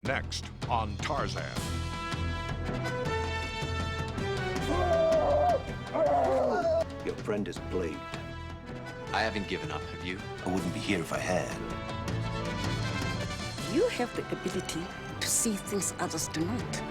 Next on Tarzan. Your friend is plagued. I haven't given up, have you? I wouldn't be here if I had. You have the ability to see things others do not.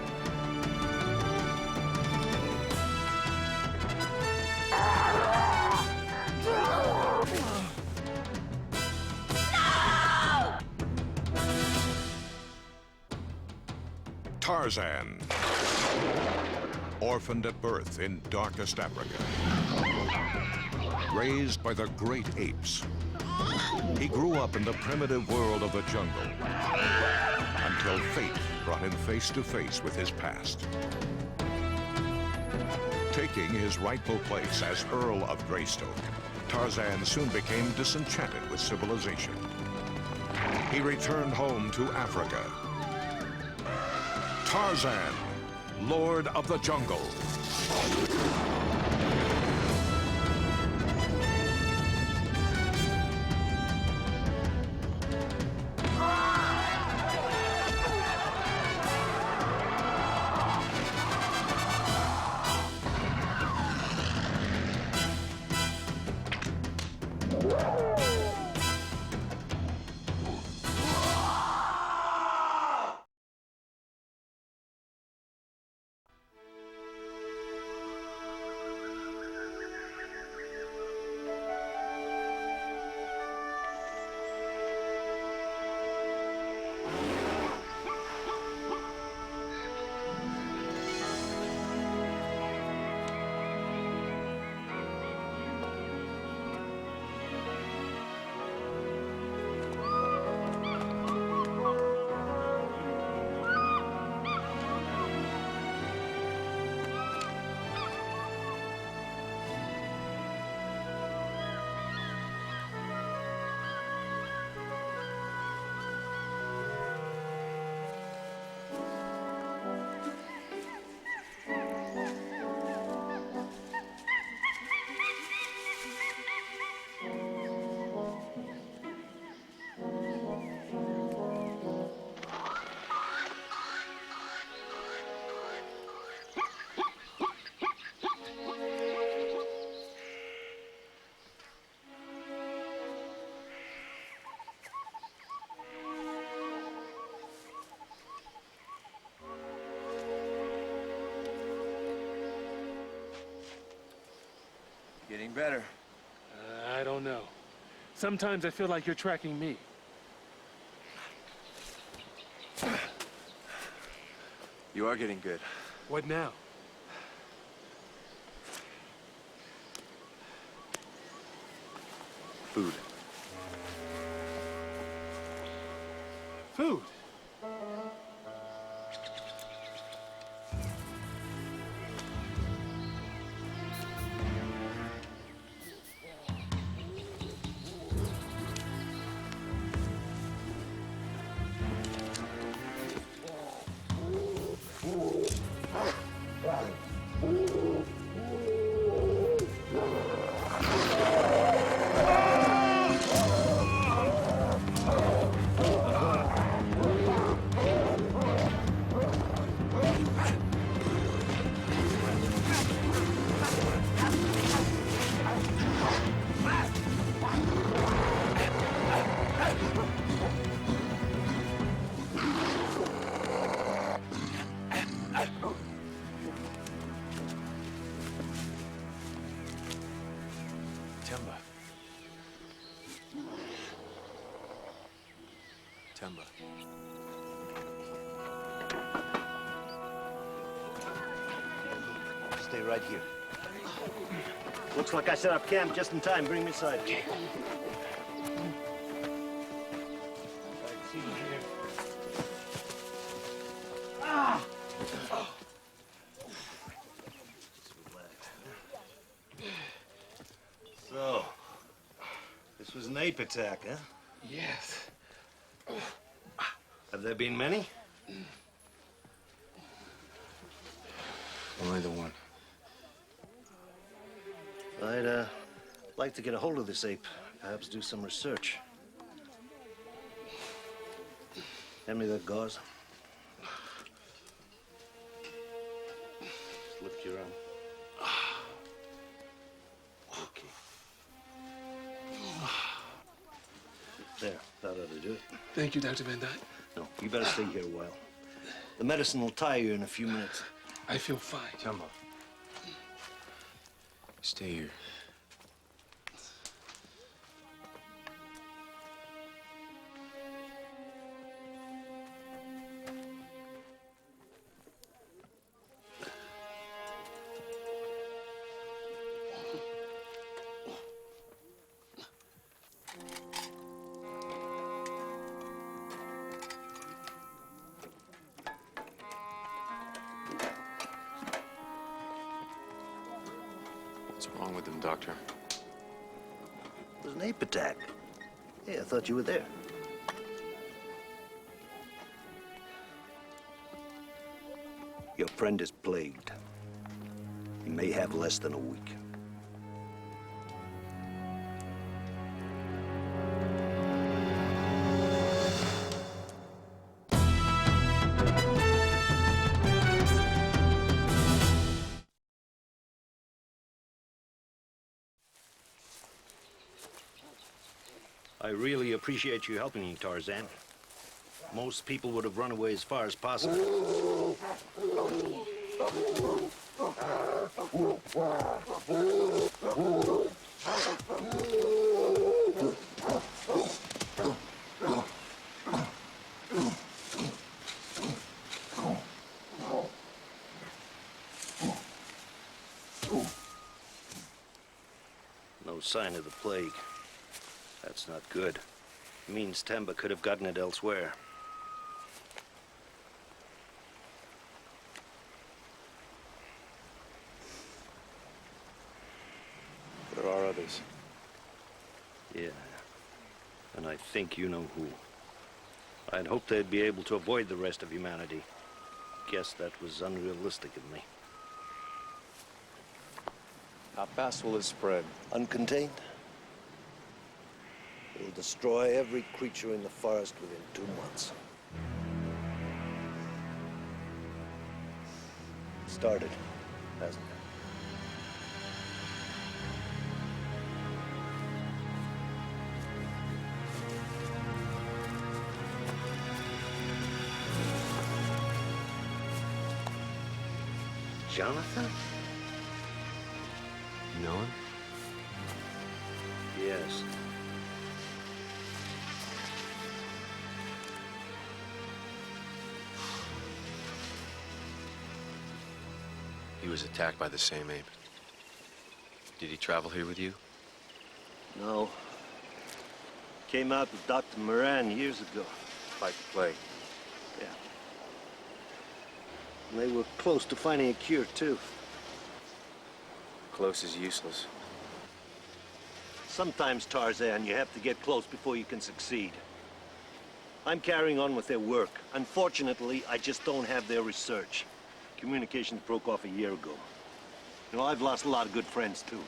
Tarzan. Orphaned at birth in darkest Africa. Raised by the great apes. He grew up in the primitive world of the jungle until fate brought him face to face with his past. Taking his rightful place as Earl of Greystoke, Tarzan soon became disenchanted with civilization. He returned home to Africa. Tarzan, Lord of the Jungle. Getting better. I don't know. Sometimes I feel like you're tracking me. You are getting good. What now? Food. Food? Tainba. Tainba. Stay right here. Looks like I set up camp just in time. Bring me inside. Okay. So, this was an ape attack, huh? Yes. Have there been many? Only the one. I'd like to get a hold of this ape. Perhaps do some research. Hand me that gauze. Lift your arm. Okay. There, that ought to do it. Thank you, Dr. Van Dyke. No, you better stay here a while. The medicine will tire you in a few minutes. I feel fine. Tainba. Stay here. What's wrong with him, Doctor? It was an ape attack. Hey, I thought you were there. Your friend is plagued. He may have less than a week. I really appreciate you helping me, Tarzan. Most people would have run away as far as possible. No sign of the plague. That's not good. It means Tainba could have gotten it elsewhere. There are others. Yeah. And I think you know who. I'd hoped they'd be able to avoid the rest of humanity. Guess that was unrealistic of me. How fast will it spread? Uncontained? It'll destroy every creature in the forest within 2 months. Started, hasn't it? Jonathan? You know him? Yes. He was attacked by the same ape. Did he travel here with you? No. Came out with Dr. Moran years ago. Fight the plague. Yeah. And they were close to finding a cure, too. Close is useless. Sometimes, Tarzan, you have to get close before you can succeed. I'm carrying on with their work. Unfortunately, I just don't have their research. Communications broke off a year ago. You know, I've lost a lot of good friends, too.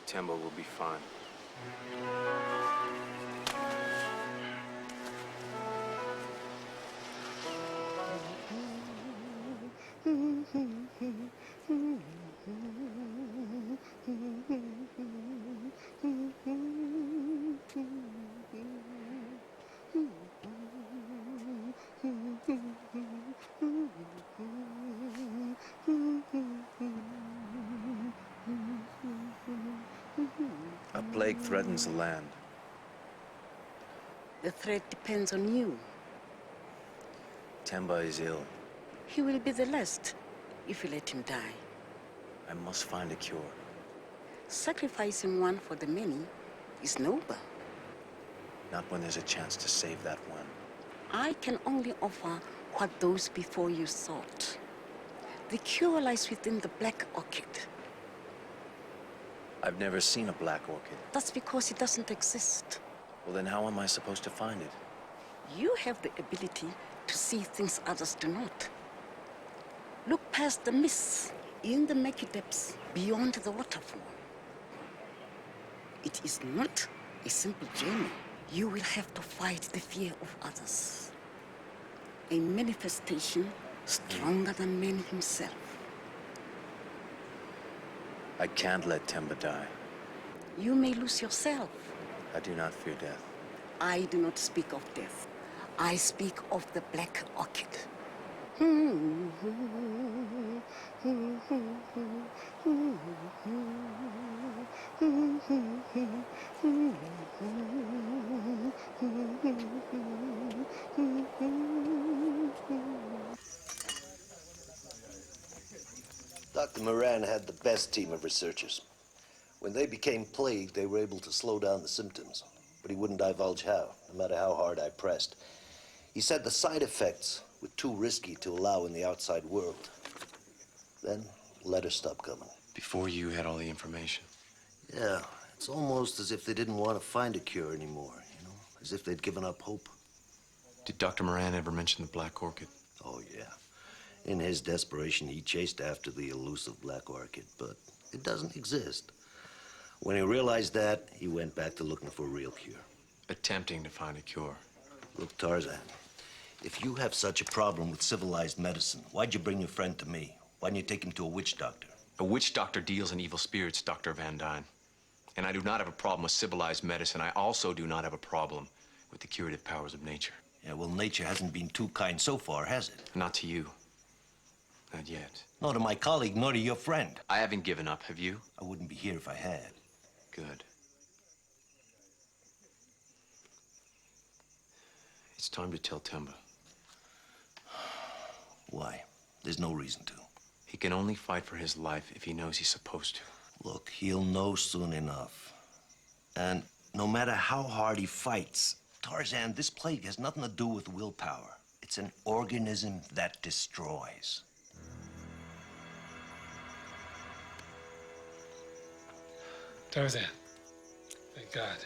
Tainba will be fine. A plague threatens the land. The threat depends on you. Tainba is ill. He will be the last if you let him die. I must find a cure. Sacrificing one for the many is noble. Not when there's a chance to save that one. I can only offer what those before you sought. The cure lies within the black orchid. I've never seen a black orchid. That's because it doesn't exist. Well, then how am I supposed to find it? You have the ability to see things others do not. Look past the mists in the murky depths beyond the waterfall. It is not a simple journey. You will have to fight the fear of others. A manifestation stronger than man himself. I can't let Tainba die. You may lose yourself. I do not fear death. I do not speak of death. I speak of the black orchid. Dr. Moran had the best team of researchers. When they became plagued, they were able to slow down the symptoms. But he wouldn't divulge how, no matter how hard I pressed. He said the side effects were too risky to allow in the outside world. Then, letters stopped coming. Before you had all the information. Yeah, it's almost as if they didn't want to find a cure anymore, you know? As if they'd given up hope. Did Dr. Moran ever mention the black orchid? Oh, yeah. In his desperation, he chased after the elusive black orchid, but it doesn't exist. When he realized that, he went back to looking for a real cure. Attempting to find a cure. Look, Tarzan, if you have such a problem with civilized medicine, why'd you bring your friend to me? Why didn't you take him to a witch doctor? A witch doctor deals in evil spirits, Dr. Van Dyne. And I do not have a problem with civilized medicine. I also do not have a problem with the curative powers of nature. Yeah, well, nature hasn't been too kind so far, has it? Not to you. Not yet. Nor to my colleague, nor to your friend. I haven't given up, have you? I wouldn't be here if I had. Good. It's time to tell Tainba. Why? There's no reason to. He can only fight for his life if he knows he's supposed to. Look, he'll know soon enough. And no matter how hard he fights, Tarzan, this plague has nothing to do with willpower. It's an organism that destroys. Tarzan. Thank God.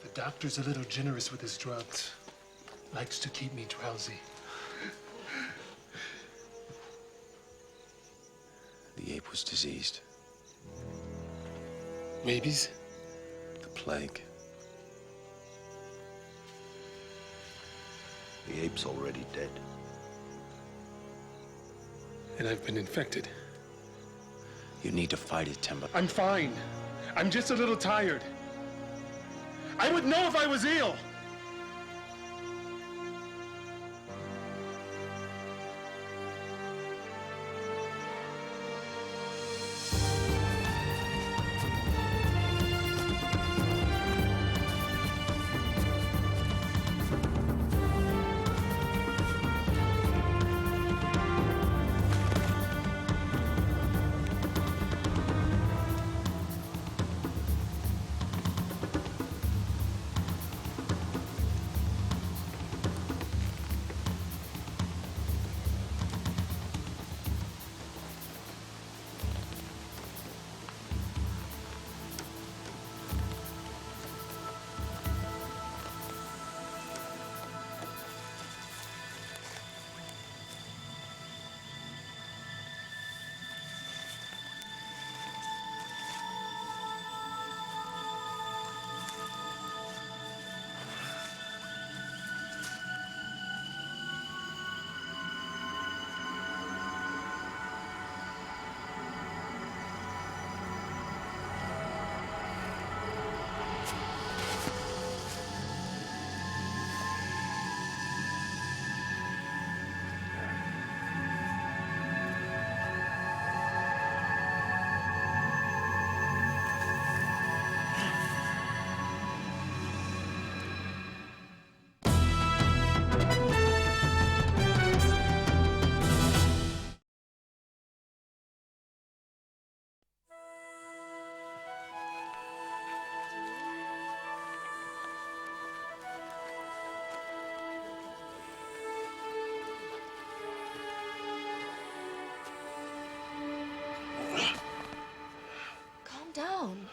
The doctor's a little generous with his drugs. Likes to keep me drowsy. The ape was diseased. Rabies? The plague. The ape's already dead. And I've been infected. You need to fight it, Tainba. I'm fine. I'm just a little tired. I would know if I was ill. Down.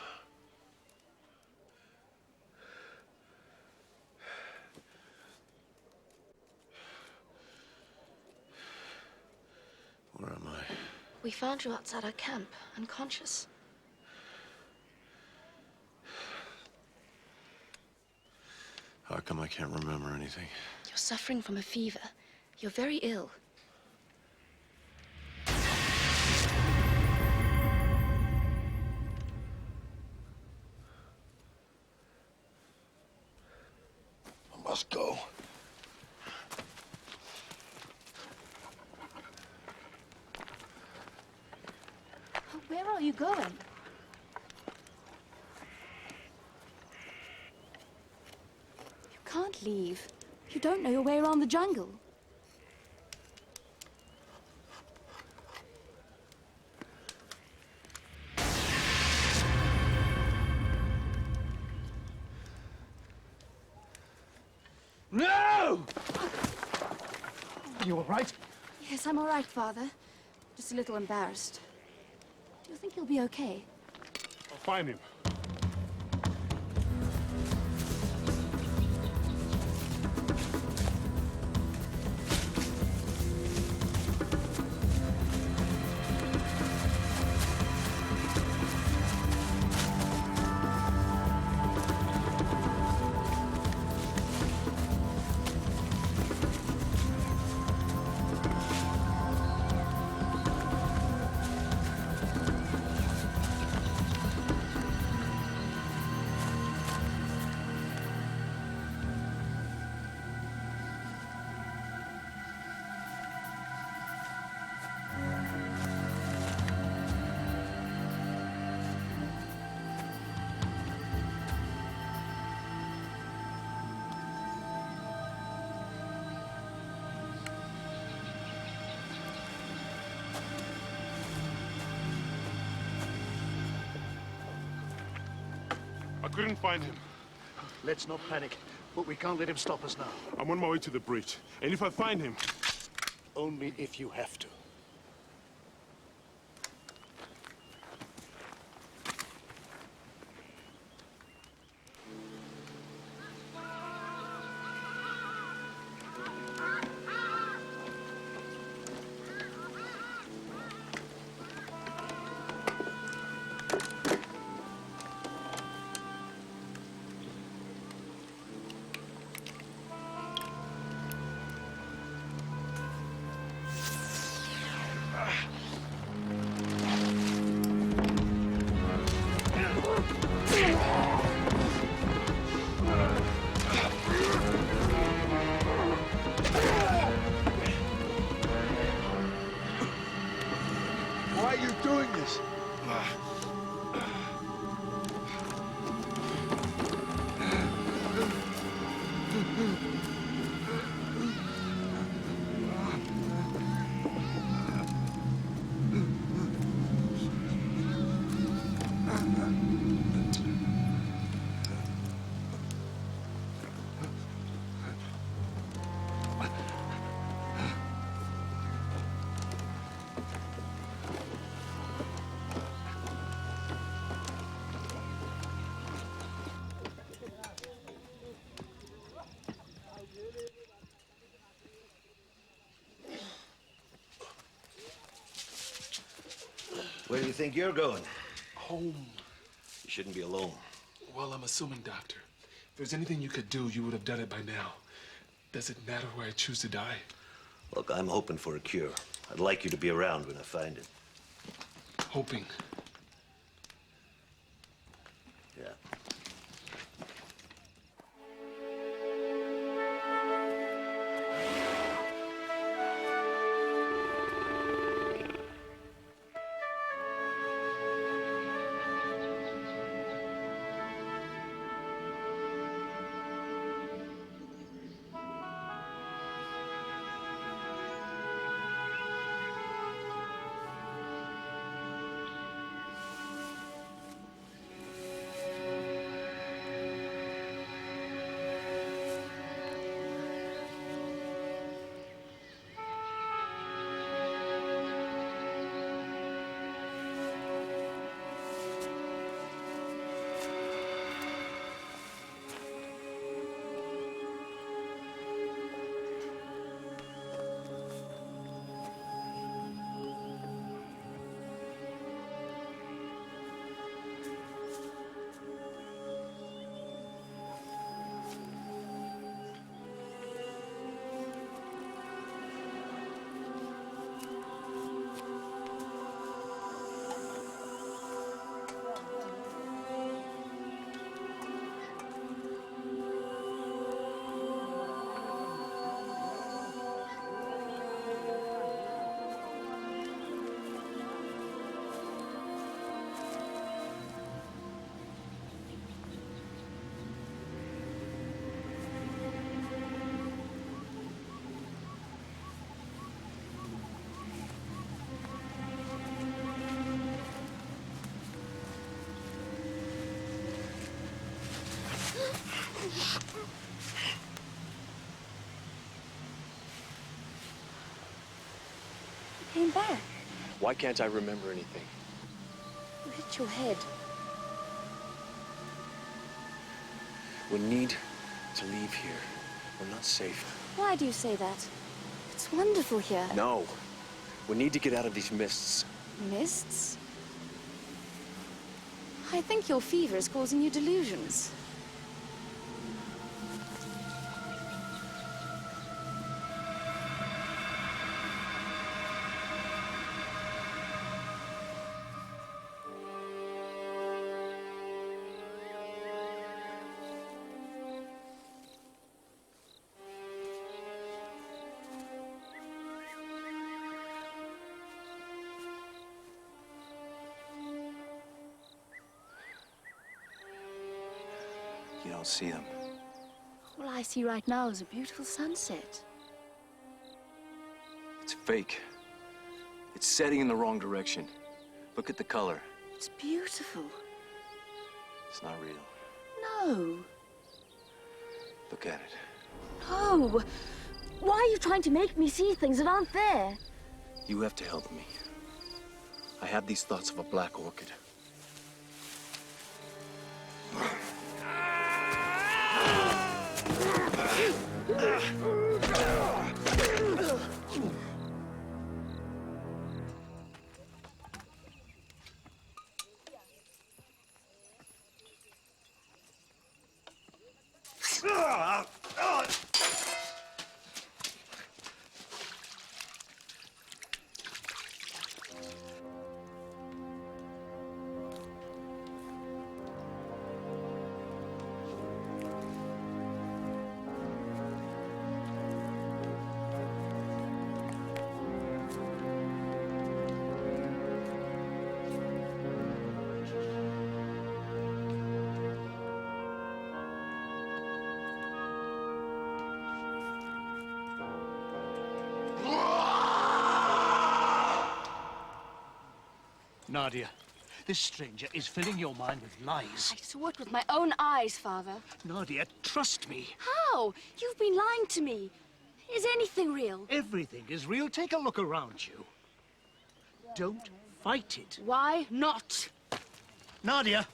Where am I? We found you outside our camp, unconscious. How come I can't remember anything? You're suffering from a fever. You're very ill. Let's go. Where are you going? You can't leave. You don't know your way around the jungle. No! You all right? Yes, I'm all right, Father. Just a little embarrassed. Do you think you'll be okay? I'll find him. I couldn't find him. Let's not panic, but we can't let him stop us now. I'm on my way to the bridge. And if I find him... Only if you have to. Why are you doing this? Where do you think you're going? Home. You shouldn't be alone. Well, I'm assuming, Doctor. If there's anything you could do, you would have done it by now. Does it matter where I choose to die? Look, I'm hoping for a cure. I'd like you to be around when I find it. Hoping. Yeah. coming back. Why can't I remember anything? You hit your head. We need to leave here. We're not safe. Why do you say that? It's wonderful here. No. We need to get out of these mists. Mists? I think your fever is causing you delusions. You don't see them. All I see right now is a beautiful sunset. It's fake. It's setting in the wrong direction. Look at the color. It's beautiful. It's not real. No. Look at it. No. Why are you trying to make me see things that aren't there? You have to help me. I have these thoughts of a black orchid. Nadia, this stranger is filling your mind with lies. I saw it with my own eyes, Father. Nadia, trust me. How? You've been lying to me. Is anything real? Everything is real. Take a look around you. Don't fight it. Why not? Nadia,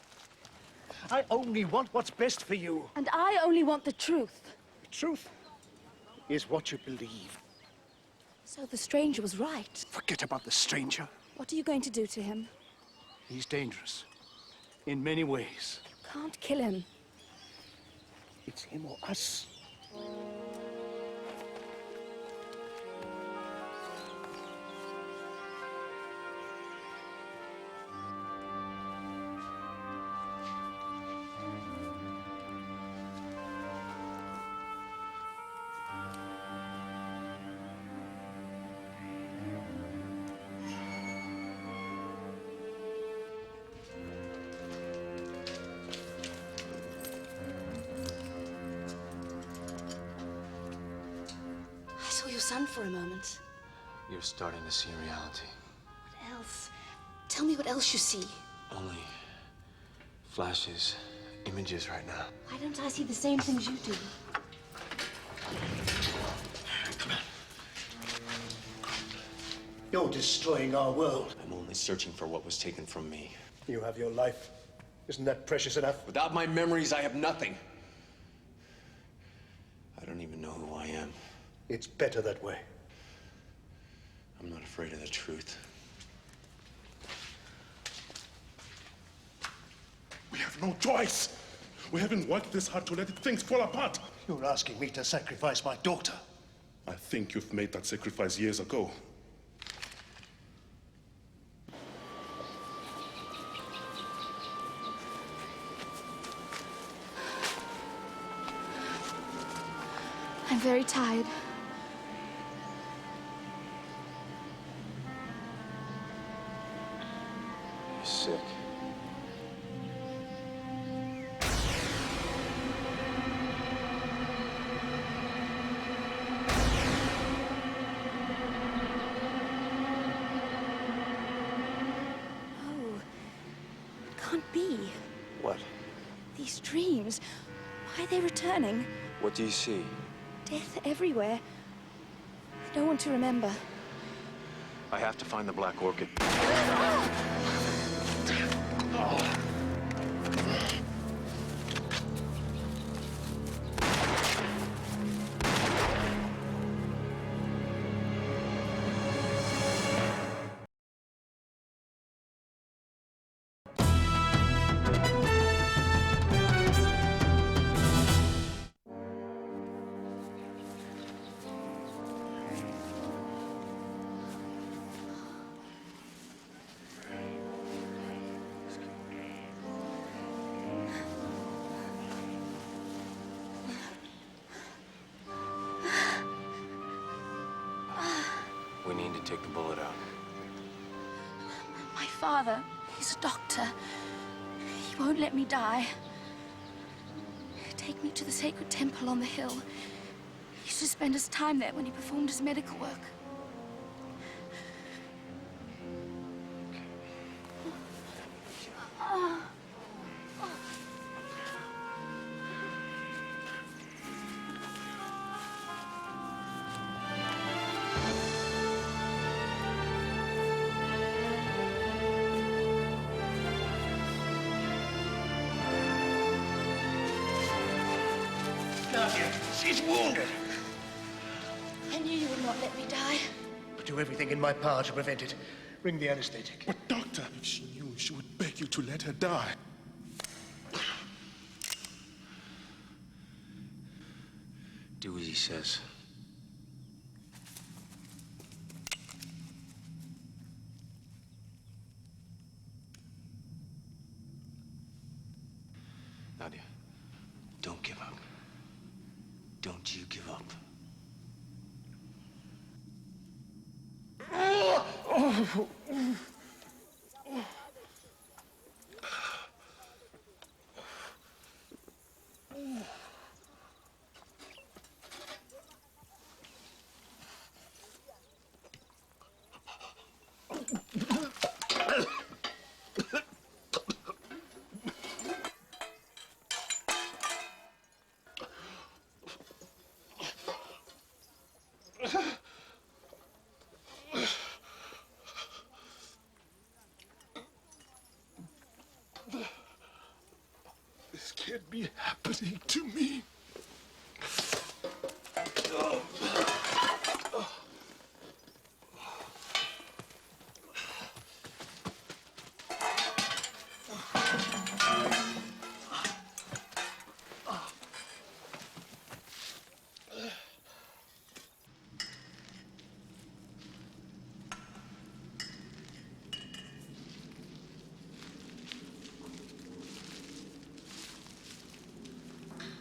I only want what's best for you. And I only want the truth. The truth is what you believe. So the stranger was right. Forget about the stranger. What are you going to do to him? He's dangerous. In many ways. You can't kill him. It's him or us. I saw your son for a moment. You're starting to see reality. What else? Tell me what else you see. Only flashes, images right now. Why don't I see the same things you do? Come on. You're destroying our world. I'm only searching for what was taken from me. You have your life. Isn't that precious enough? Without my memories, I have nothing. I don't even know who I am. It's better that way. I'm not afraid of the truth. We have no choice. We haven't worked this hard to let things fall apart. You're asking me to sacrifice my daughter. I think you've made that sacrifice years ago. I'm very tired. You're sick. Oh, it can't be. What? These dreams, why are they returning? What do you see? Death everywhere. No one to remember. I have to find the black orchid. We need to take the bullet out. My father, he's a doctor. He won't let me die. Take me to the sacred temple on the hill. He used to spend his time there when he performed his medical work. Nadia, she's wounded. I knew you would not let me die. But do everything in my power to prevent it. Ring the anesthetic. But doctor, if she knew, she would beg you to let her die. Do as he says. Nadia, don't give up. Don't you give up. This can't be happening to me.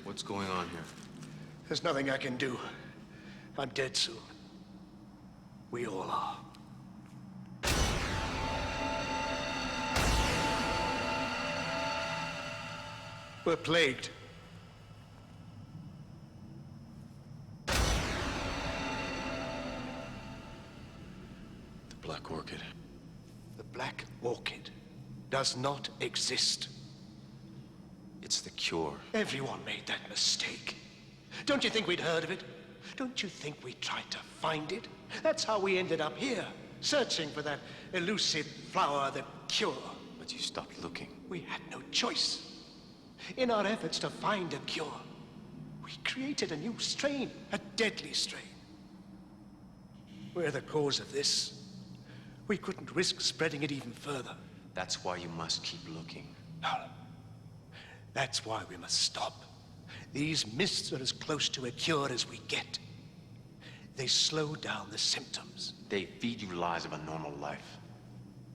What's going on here? There's nothing I can do. I'm dead soon. We all are. We're plagued. The black orchid. The black orchid does not exist. It's the cure. Everyone made that mistake. Don't you think we'd heard of it? Don't you think we tried to find it? That's how we ended up here, searching for that elusive flower, the cure. But you stopped looking. We had no choice. In our efforts to find a cure, we created a new strain, a deadly strain. We're the cause of this. We couldn't risk spreading it even further. That's why you must keep looking. No. That's why we must stop. These mists are as close to a cure as we get. They slow down the symptoms. They feed you lies of a normal life.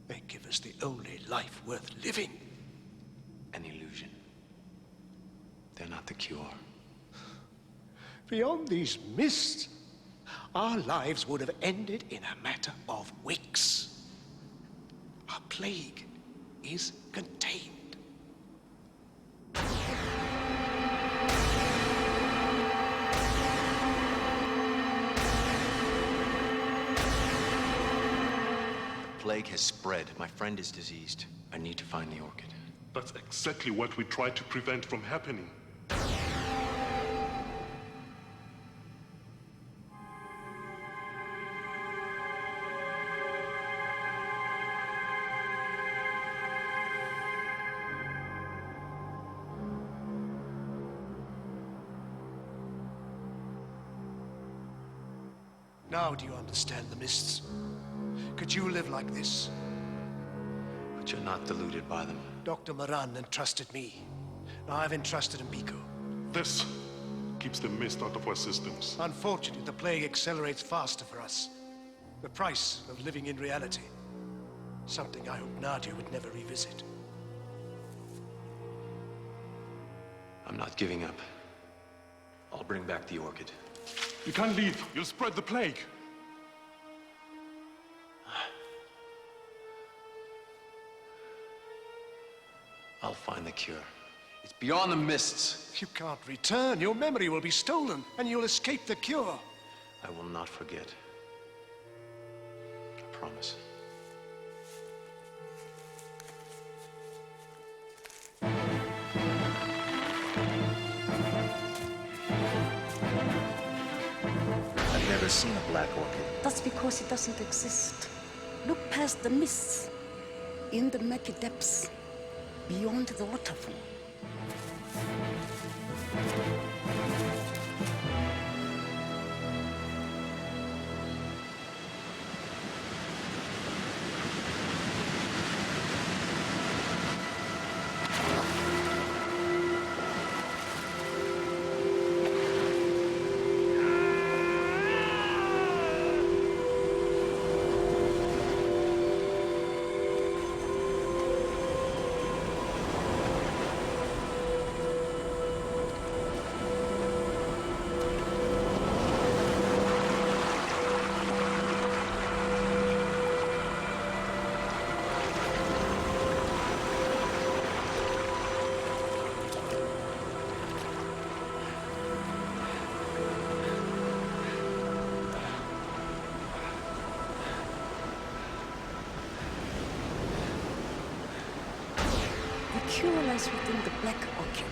They give us the only life worth living. An illusion. They're not the cure. Beyond these mists, our lives would have ended in a matter of weeks. Our plague is contained. The plague has spread. My friend is diseased. I need to find the orchid. That's exactly what we tried to prevent from happening. Now do you understand the mists? Could you live like this? But you're not deluded by them. Dr. Moran entrusted me. Now I've entrusted Mbiko. This keeps the mist out of our systems. Unfortunately, the plague accelerates faster for us. The price of living in reality. Something I hope Nadia would never revisit. I'm not giving up. I'll bring back the orchid. You can't leave. You'll spread the plague. I'll find the cure. It's beyond the mists. You can't return. Your memory will be stolen, and you'll escape the cure. I will not forget. I promise. I've never seen a black orchid. That's because it doesn't exist. Look past the mists, in the murky depths, beyond the waterfall. The cure lies within the black orchid.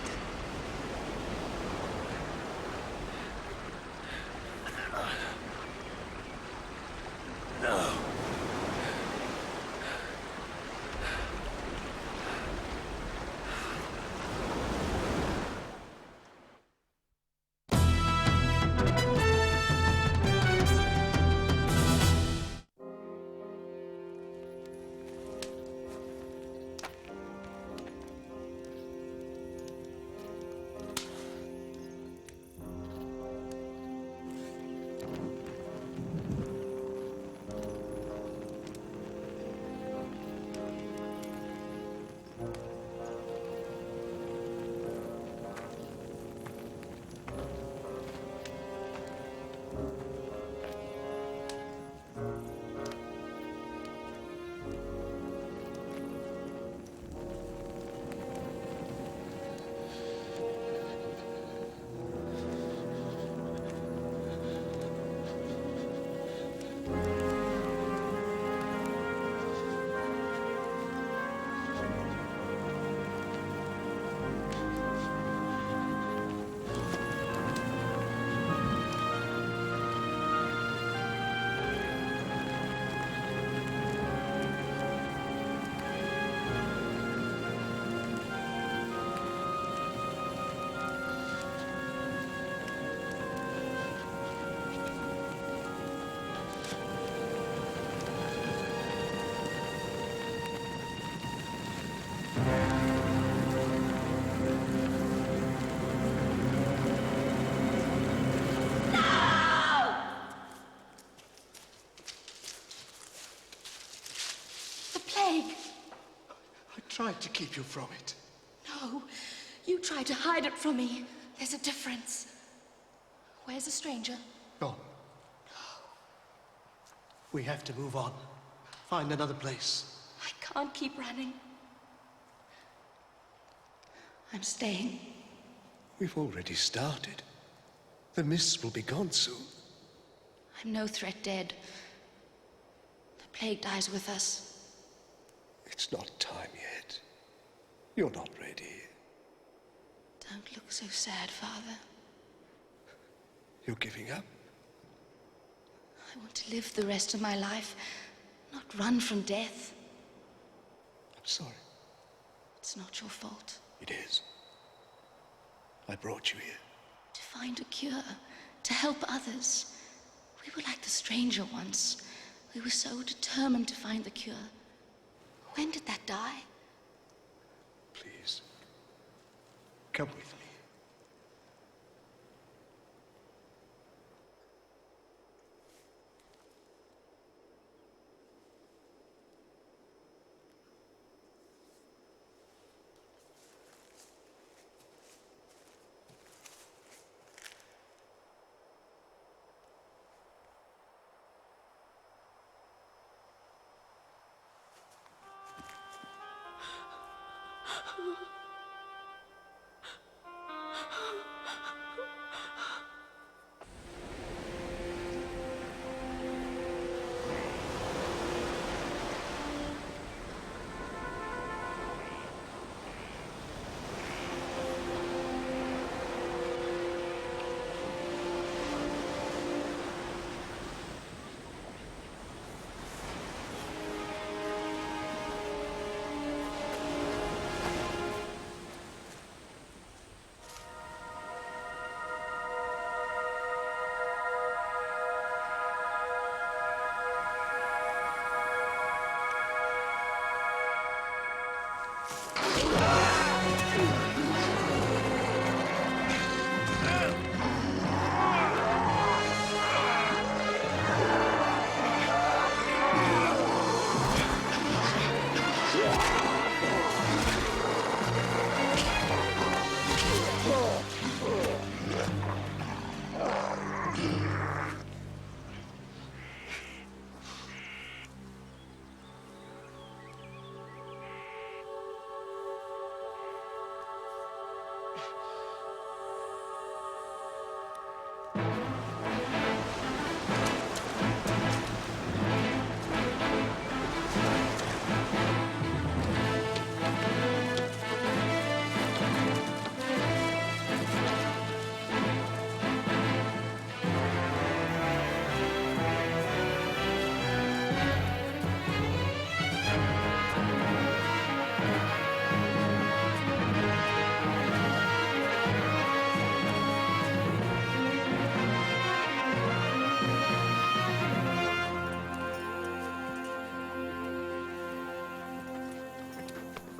I tried to keep you from it. No, you tried to hide it from me. There's a difference. Where's the stranger? Gone. We have to move on. Find another place. I can't keep running. I'm staying. We've already started. The mists will be gone soon. I'm no threat dead. The plague dies with us. It's not time yet. You're not ready. Don't look so sad, Father. You're giving up? I want to live the rest of my life, not run from death. I'm sorry. It's not your fault. It is. I brought you here. To find a cure, to help others. We were like the stranger once. We were so determined to find the cure. When did that die? Please, come with me.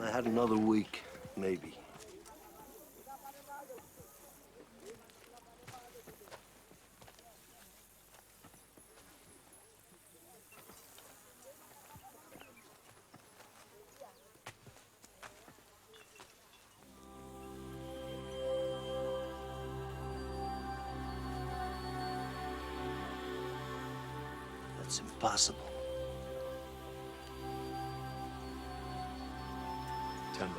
I had another week, maybe. That's impossible. Tainba.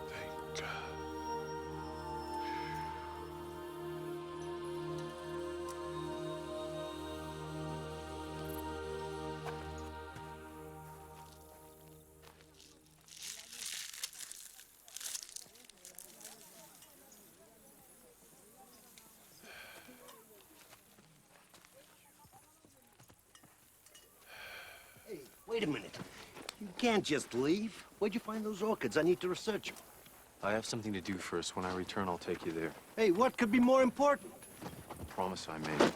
Thank God. Hey, wait a minute. You can't just leave. Where'd you find those orchids? I need to research them. I have something to do first. When I return, I'll take you there. Hey, what could be more important? A promise I made.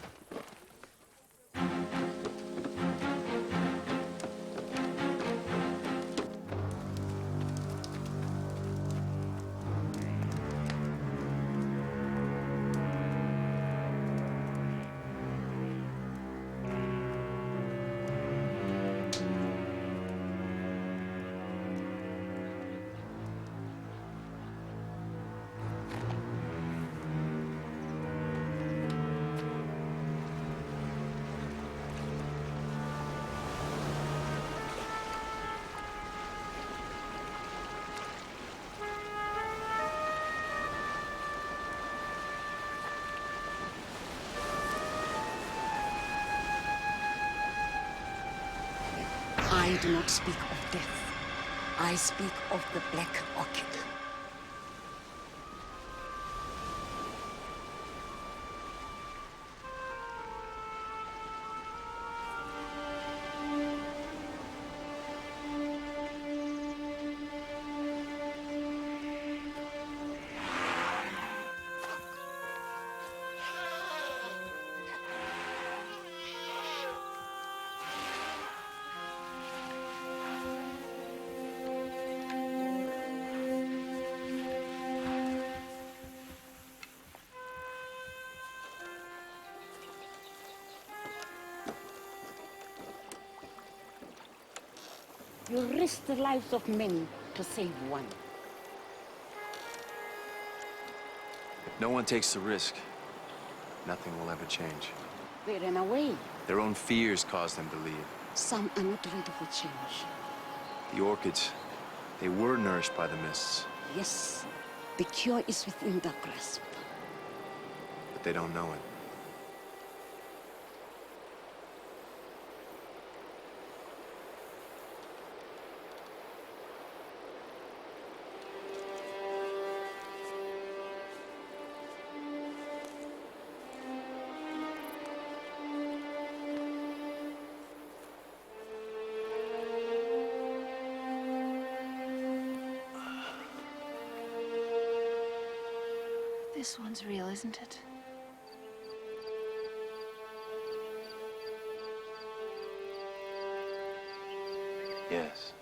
I do not speak of death. I speak of the black orchid. You risk the lives of many to save one. If no one takes the risk, nothing will ever change. They ran away. Their own fears cause them to leave. Some are not ready for change. The orchids, they were nourished by the mists, Yes, the cure is within their grasp. but they don't know it. This one's real, isn't it? Yes.